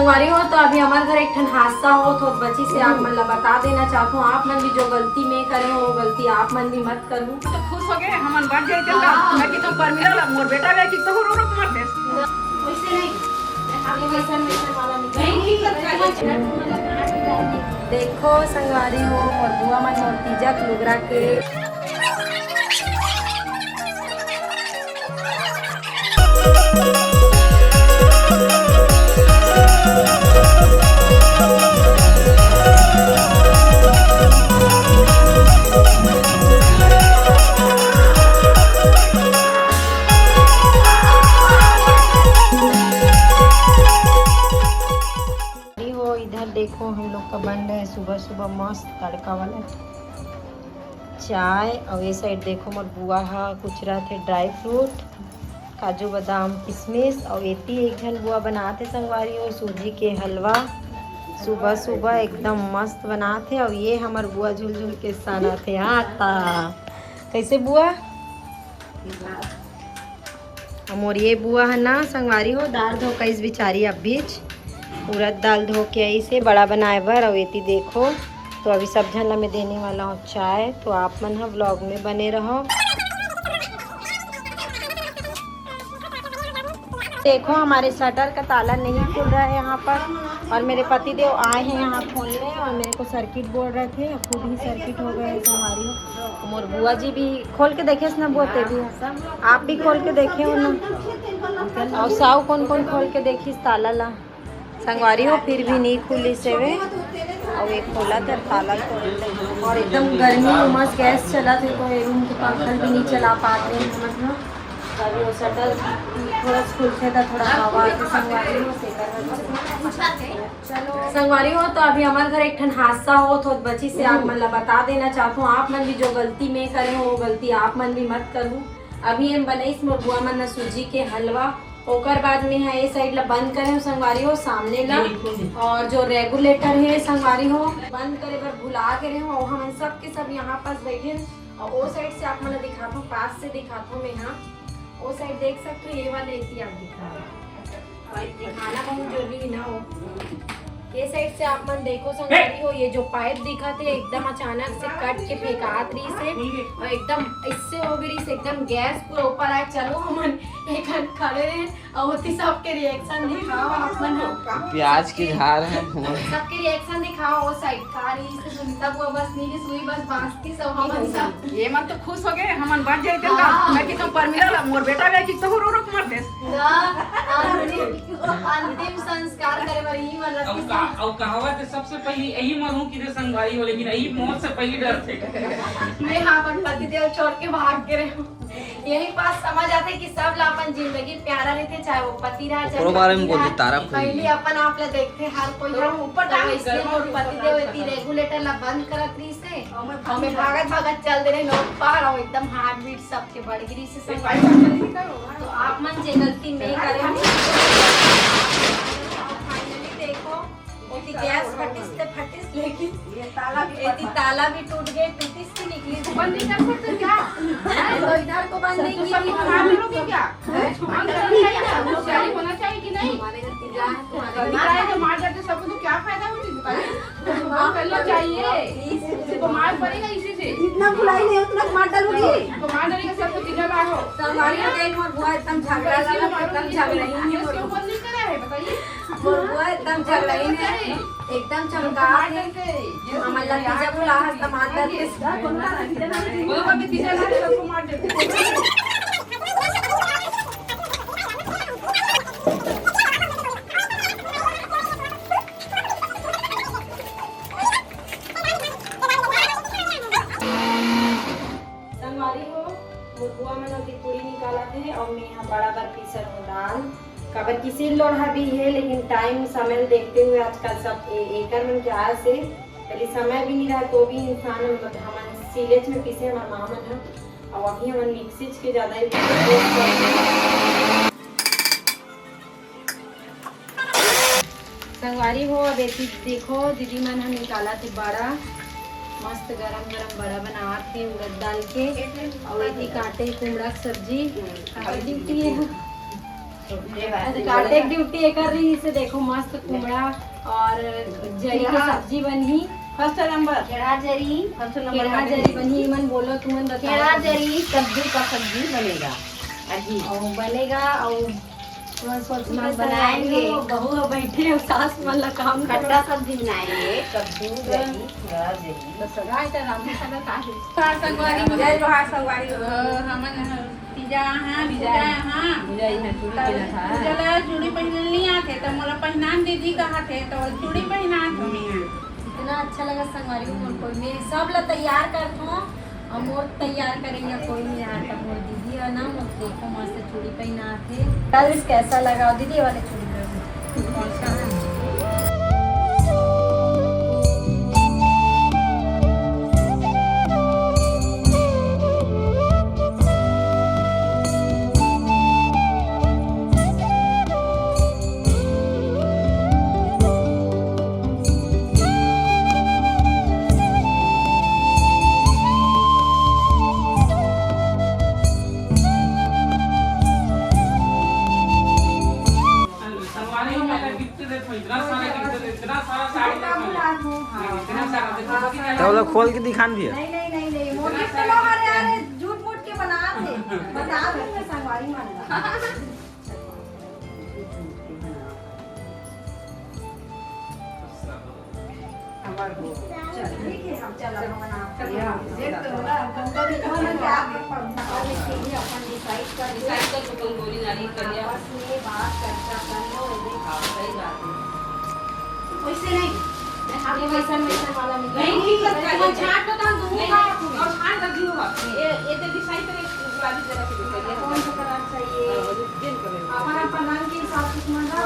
संगवारी हो तो अभी हमारे घर एक ठन हादसा हो तो बची से आप मन ला बता देना चाहता हूँ। आप मन भी जो गलती में करे हो वो गलती आप मन भी मत करूँ। तो खुश हो गए हमन बढ़ जाए का मैं कि तुम पर मिला मोर बेटा वे कि तो रो मार दे वैसे नहीं आगे वैसा वाला नहीं। देखो संगवारी हो और बुआ मन और तीजक लुगरा के देखो हम लोग का बन रहा है सुबह सुबह मस्त तड़का वाला चाय। और ये साइड देखो मोर बुआ हा कुछ रहा थे ड्राई फ्रूट काजू बादाम किशमिश। और एती एक जन बुआ बनाते संगवारी हो सूजी के हलवा सुबह सुबह एकदम मस्त बनाते। और ये हमार बुआ झुल झुल के साना थे आता कैसे बुआ और ये बुआ है ना संगवारी हो दाल धो कईस बिचारी अब बीच उड़द दाल धो के ऐसे बड़ा बनाए बर। और एती देखो तो अभी सब जन ला मैं देने वाला हूँ चाय। तो आप मन हा व्लॉग में बने रहो। देखो हमारे शटर का ताला नहीं खुल रहा है यहाँ पर और मेरे पति देव आए हैं यहाँ खोलने और मेरे को सर्किट बोल रहे थे खुद ही सर्किट हो गए तो हमारी हो। मोर बुआ जी भी खोल के देखे ना बुआ ते भी आप भी खोल के देखे हो ना। और साव कौन कौन खोल के देखिस ताला ला संगवारी हो फिर भी नहीं खुली से वे। और एक खोला था ताला खोल और एकदम गर्मी उमस गैस चला थे तो रूम के पंखा भी नहीं चला पाते हैं मतलब तभी वो शटर थोड़ा खुलते था थोड़ा हवा के संगवारी हो संगवारी हो तो अभी हमारे घर एक ठन हादसा हो तो बची से आप मन ला बता देना चाहता हूँ। आप मन भी जो गलती में करे हो वो गलती आप मन भी मत करूँ। अभी हम बनाई मोर बुआ मन न सूजी के हलवा ओकर बाद में है ये साइड ला बंद करे संगवारी हो सामने ला और जो रेगुलेटर है संगवारी हो बंद करे पर भुला के रहे हो हम सब के सब यहाँ पास बैठे और वो साइड से आप मन दिखाता हूँ पास से दिखाता हूँ मैं यहाँ वो साइड देख सकते हो ये वाला इसी आप दिखाना बहुत जरूरी ना हो। ये साइड से आप मन देखो संगवारी हो ये जो पाइप दिखा थे एकदम अचानक से कट के फेंकात रही से और एकदम इससे हो गई से एकदम गैस पूरा ऊपर आए चलो हमन एक खड़े रहे और होती सबके रिएक्शन दिखाओ आप मन प्याज की धार है सबके रिएक्शन दिखाओ वो साइड का रही से सुनीता को बस नीली सुई बस बांसती सब हमन सब ये मन तो खुश हो गए हमन बढ़ जाए का मैं कि तुम पर मिला मोर बेटा वे कि तो रो मार दे अंतिम संस्कार करे बर ही मन रखी और कहावत है सबसे पहली यही मरू की संगवारी हो लेकिन यही मौत से पहली डर थे। मैं हाँ अपन पति देव छोड़ के भाग के रहे यही पास समझ आते कि सब ला अपन जिंदगी प्यारा रहते चाहे वो पति रहा चाहे बारे में बोलते तारा पहले अपन आप ला देखते हर कोई ऊपर तो इसलिए मोर पति देव इतनी रेगुलेटर ला बंद करत रही से हमें भागत भागत चल दे रहे नोट पार और एकदम हार्ट बीट सबके बढ़ गई से तो आप मन जे गलती नहीं करे गैस फटिस लेकिन ये ताला भी टूट गए टूटिस की निकली बंद नहीं कर सकते क्या तो इधर को बंद नहीं की मार लोगे क्या होशियारी होना चाहिए कि नहीं तुम्हारे जो मार करते सबको तो क्या फायदा होती बताइए मार करना चाहिए किसी को मार पड़ेगा इसी से जितना बुलाई नहीं उतना मार डालोगी तो मार डालेगा सबको किधर बाहर हो संभालिए देख मोर बुआ एकदम झगड़ा एकदम झगड़ा ही है क्यों बंद नहीं करा है बताइए मोर बुआ एकदम झगड़ा ही है एकदम चमका है हमारा तीजा बुला है टमाटर के वो कभी तीजा ला सबको मार देते बुआ मैंने पूरी निकाला थे और मैं यहाँ बराबर पीसर हूँ दाल कबर किसी लोढ़ा भी है लेकिन टाइम समय देखते हुए आजकल सब एकड़ में क्या से पहले समय भी नहीं रहा तो भी इंसान हम सीलेज में पीसे हमारे मामन है और अभी हम मिक्सी के ज़्यादा ही संगवारी हो। अब देखो दीदी मन हम निकाला थे बड़ा मस्त गरम गरम बड़ा बना थे उड़द दाल के और इतनी काटे कुमड़ा की सब्जी काटे की ड्यूटी कर रही से देखो मस्त कुमड़ा और जरी की सब्जी बनी फर्स्ट नंबर केड़ा जरी केड़ा जरी बनी मन बोलो तुमन केड़ा जरी कद्दू का सब्जी बनेगा अजी और बनेगा और बनाएंगे। बहू बैठे और सास वाला काम खट्टा सब्जी बनाएंगे कद्दू जरी केड़ा जरी तो सगा है राम सगा काहे जोहार संगवारी जय जोहार संगवारी हमन पिज्जा हां पिज्जा हां बुझाई है चूड़ी के था चला चूड़ी पहननी आथे तो मोला पहनान दीदी कहा थे तो चूड़ी पहनान तो मैं इतना अच्छा लगा संगवारी को कोई मेरी सब ला तैयार करतो और मोर तैयार करेंगे कोई नहीं यहाँ तक मोर दीदी है ना मोर देखो मस्त चूड़ी पहना थे कल कैसा लगा दीदी वाले चूड़ी कौन सा है संगवारी में मैं गिफ्ट देता हूँ, इतना सारा साड़ी देता हूँ। इतना सारा देखो तो कितना तो लोग खोल के दिखान भी है। नहीं मोर गिफ्ट लो अरे झूठ मूठ के बना दे बता दूंगा संगवारी मान ठीक है हम चला बना देख तो ना गंगा जी हम क्या अपन डिसाइड कर तो कोई गोली नानी कर लिया। आपस में बात चर्चा कर लो सही बात है। वैसे नहीं ये वैसा वाला नहीं ठीक लगता है छाट तो हम दूंगा और छान कर दी होगा ये तो डिसाइड करे गुलाबी जगह पे दिखाइए कौन सा कलर चाहिए दिन करे हमारा पलंग के हिसाब से मंगा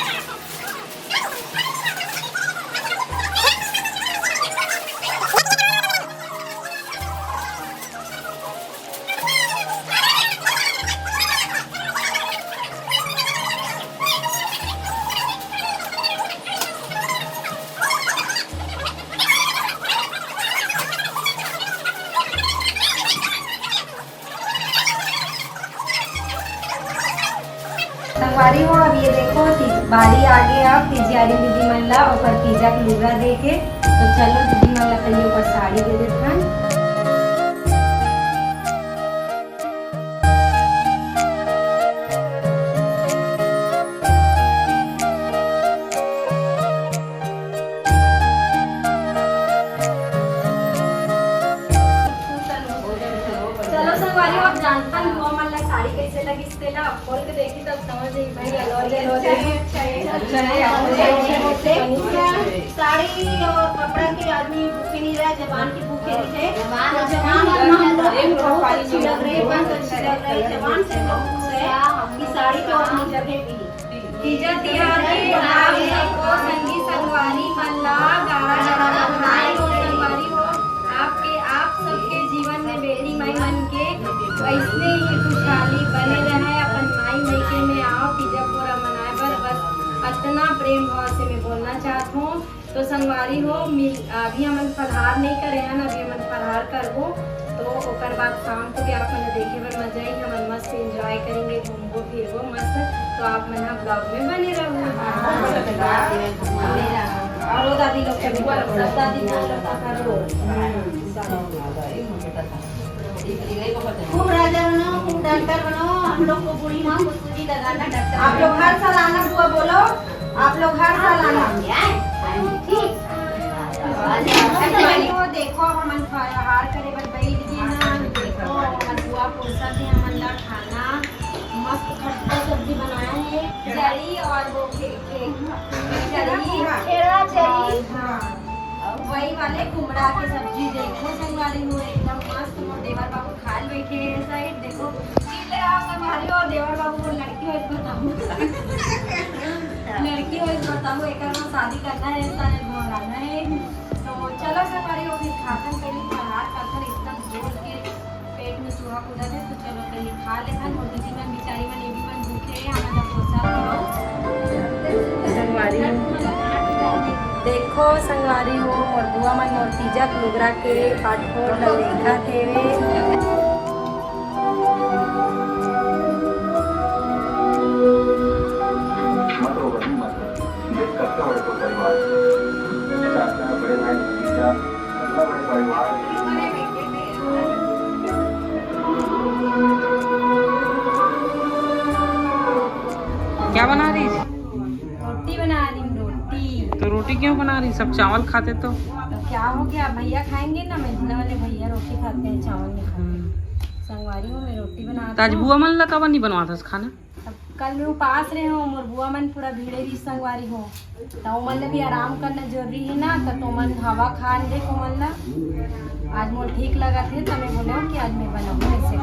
संगवारी हो अब ये देखो बारी आ गई अब तिजियारी दीदी मन ला और तीजा के लुगा दे के तो चलो दीदी मन ला कहियो पर साड़ी दे देथन चलो संगवारी अब जानता हूँ वो मन ला साड़ी कैसे लगी इसके ला खोल के देखी तब समझ आई भाई साड़ी और कपड़ा के आदमी भूखे नहीं रहा जवान की भूखे नहीं थे बहुत अच्छी लग रही बहुत अच्छी लग रही जवान से लोग खुश है कि साड़ी तो अपनी जगह भी तीजा तिहारी आप देखो संगी संगवारी मन ला गाड़ा गाड़ा बनाए हो संगवारी हो आपके आप सबके जीवन में बेटी माई मन के ऐसने ही खुशहाली बने रहे अपन माई मैके में आओ तीजा पूरा मनाए पर बस इतना प्रेम भाव से मैं बोलना चाहता हूँ तो संगवारी हो अभी हम फलहार नहीं करे हैं अभी हम फलहार करबो तो ओकर बाद शाम को भी आप मन देखे पर मजा ही हम मस्त एंजॉय करेंगे घूमबो फिरबो मस्त तो आप मन ब्लॉग में बने रहो और दादी लोग के सब दादी लोग का करो खूब राजा बनो खूब डॉक्टर बनो हम लोग को बुढ़ी माँ को सूजी लगाना डॉक्टर आप लोग हर साल आना हुआ बोलो आप लोग हर साल आना ठीक वो देखो हम फलहार करे बर बैठ गए ना देखो मलुआ पोसा भी हमन ला खाना मस्त खट्टा सब्जी बनाया है जरी और वो जरी केड़ा जरी हाँ वही वाले कुमड़ा की सब्जी देखो संगवारी हो एकदम मस्त मोर देवर बाबू खाल बैठे हैं साइड देखो चिल्ले आप संगवारी हो देवर बाबू को लड़की हो इसको बताओ लड़की हो इसको बताओ एक बार शादी करना है सारे घोराना है तो चलो संगवारी हो फिर खाकर कहीं फलहार कर एकदम जोर के पेट में चूहा कूदा है तो चलो कहीं खा ले और दीदी मन बिचारी मन ये भी मन भूखे हैं हमारा पोसा संगवारी देखो संगवारी हो मोर बुआ मन मोर तीजा लुगरा के काटकोट ला देखा थे परिवार, चाचा, बड़े भाई, भतीजा, इतना बड़े परिवार। क्या बना रही? रोटी बना रही हूँ, रोटी। तो रोटी क्यों बना रही? सब चावल खाते तो। क्या हो गया, भैया खाएंगे ना, महिला वाले भैया रोटी खाते हैं, चावल नहीं खाते। संगवारी हो, मैं रोटी बना ताज बुआ मन ला कब नहीं बनवा था खाना? अब कल मैं उपास रहे हो, मोर बुआ मन पूरा भीड़े रही संगवारी हो, तो मन भी आराम करना जरूरी है ना, तो मन हवा खान दे को मन ला। आज मोर ठीक लगा थे तो मैं बोला कि आज मैं बनाऊँ ऐसे।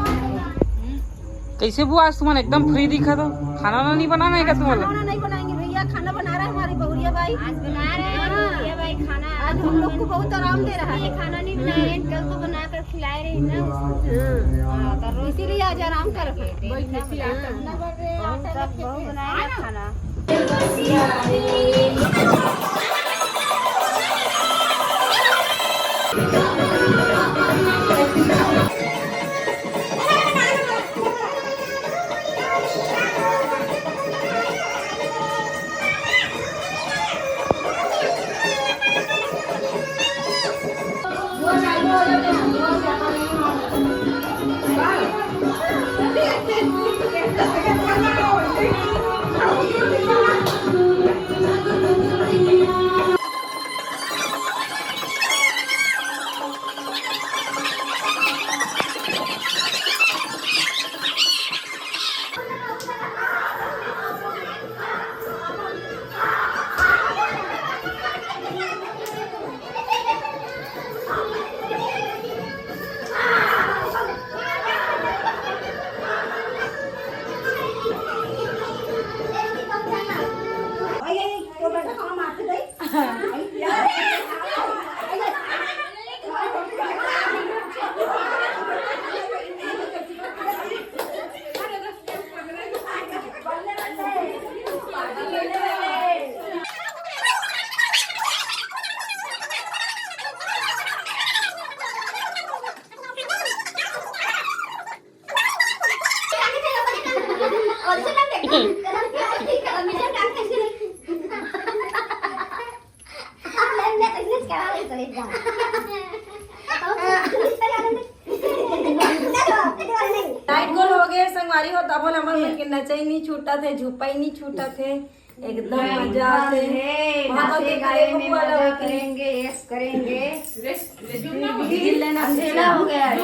कैसे बुआ आज तुम एकदम फ्री दिखा दो, खाना वाना नहीं बनाना है क्या तुम्हारा? खाना नहीं बनाएंगे भैया, खाना बना रहा है हमारी बहुरिया भाई। आज बना रहे हैं बहुरिया भाई खाना। आज हम लोग को बहुत आराम दे रहा है। खाना नहीं बना रहे, कल को बना कर खिलाए रहे ना, इसीलिए आज आराम कर बनाया खाना। लाइट गोल हो गए संगवारी हो, तब हमारे मन के नचे नहीं छूटा थे, झुपा ही नहीं छूटा थे, एकदम मजा आते हैं। वहाँ तो गाय में मजा करेंगे, यस करेंगे। अंधेरा हो गया है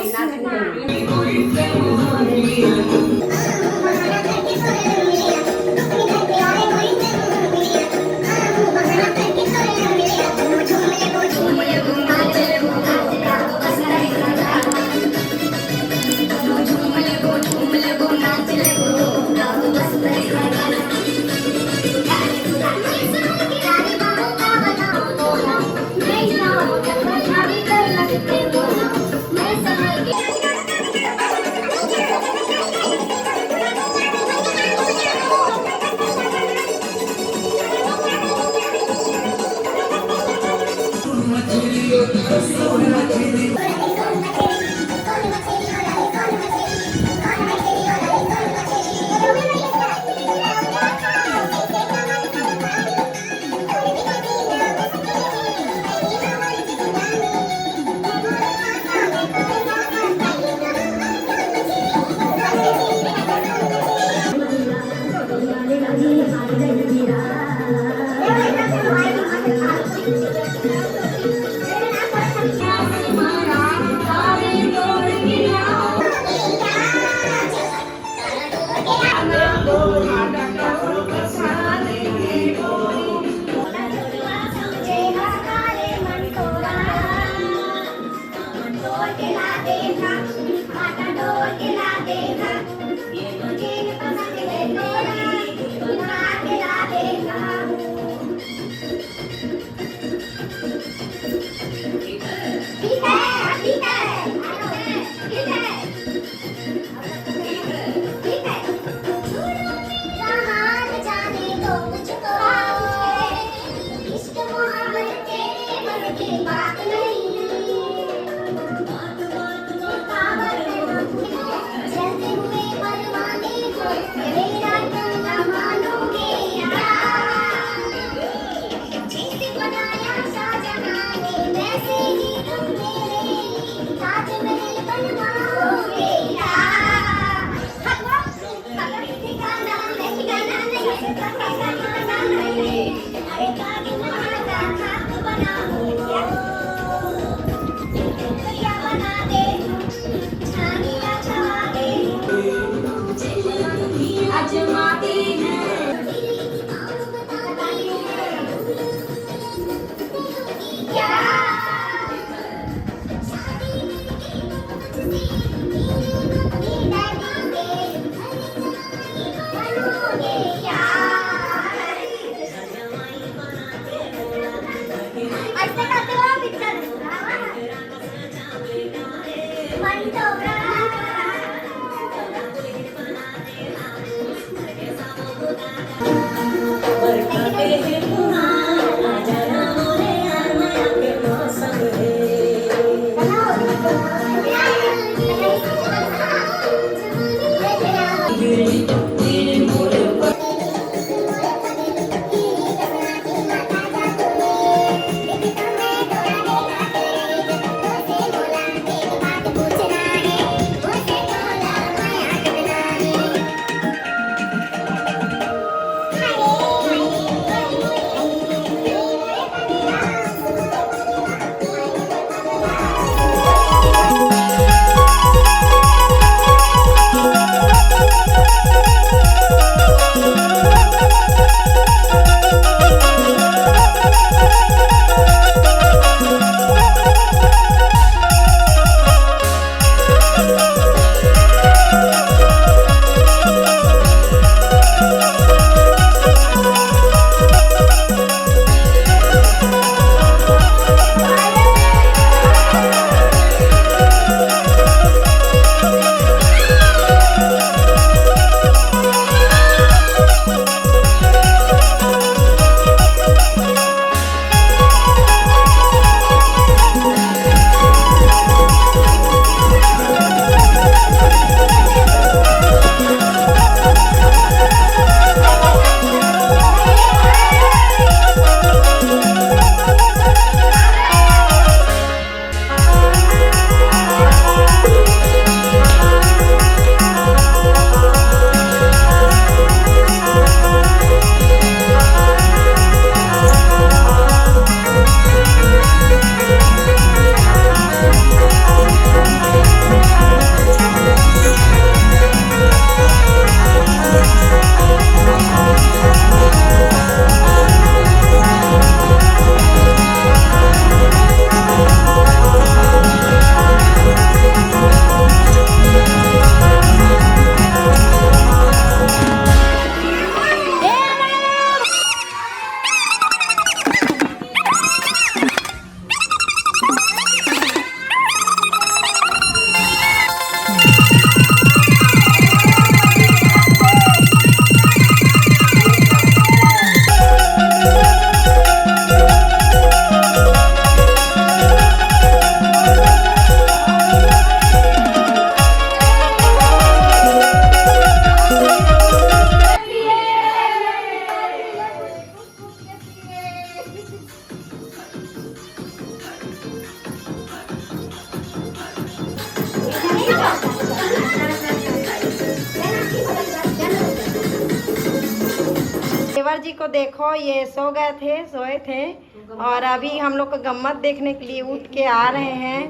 जी को देखो, ये सोए थे और अभी हम लोग को गम्मत देखने के लिए उठ के आ रहे हैं।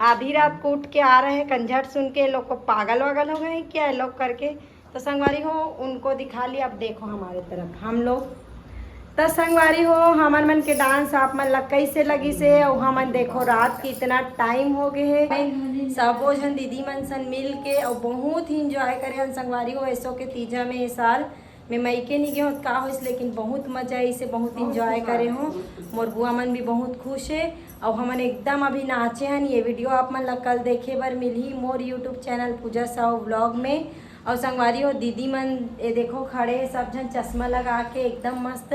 आधी रात को उठ के आ रहे हैं, कंझट सुन के लोग को पागल वागल हो गए हैं क्या लोग करके। तो संगवारी हो उनको दिखा लिया। अब देखो हमारे तरफ हम लोग तो संगवारी हो हमन मन के डांस आप मन ला कैसे लगी से। और हमन देखो रात की इतना टाइम हो गए है, सबो झन दीदी मन सन मिल के और बहुत ही इंजॉय करे हन संगवारी हो। ऐसो के तीजा में इस साल मैं मईके नहीं गए का होइस, लेकिन बहुत मजा आई से, बहुत इंजॉय करे हो। मोर बुआ मन भी बहुत खुश है और हमन एकदम अभी नाचे हन। ये वीडियो आप मन ला कल देखे बर मिलही मोर यूट्यूब चैनल पूजा साहू व्लॉग में। और संगवारी हो दीदी मन ये देखो खड़े सब जन चश्मा लगा के एकदम मस्त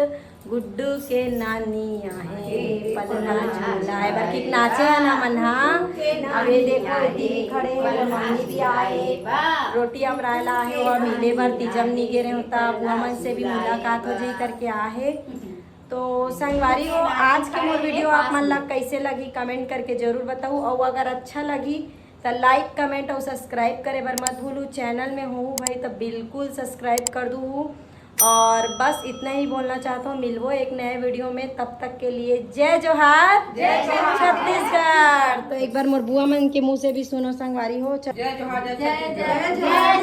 गुड्डू के नानी आहे पलना झूला है बाकी नाचे है ना मन। हाँ अब ये देखो दीदी खड़े हैं, मम्मी भी आए, रोटी अमरायला आहे और मिले बार तीजम नहीं गिरे होता बुआ मन से भी मुलाकात हो जाई करके आहे। तो संगवारी हो आज के मोर वीडियो आप मन ला कैसे लगी कमेंट करके जरूर बताओ। और अगर अच्छा लगी तो लाइक कमेंट और सब्सक्राइब करे बर मत भूलू। चैनल में हो भाई तो बिल्कुल सब्सक्राइब कर दूँ। और बस इतना ही बोलना चाहता हूँ, मिलवो एक नए वीडियो में, तब तक के लिए जय जोहार, जय छत्तीसगढ़। तो एक बार मोर बुआ मन के मुँह से भी सुनो संगवारी हो। जय जोहार, जय जय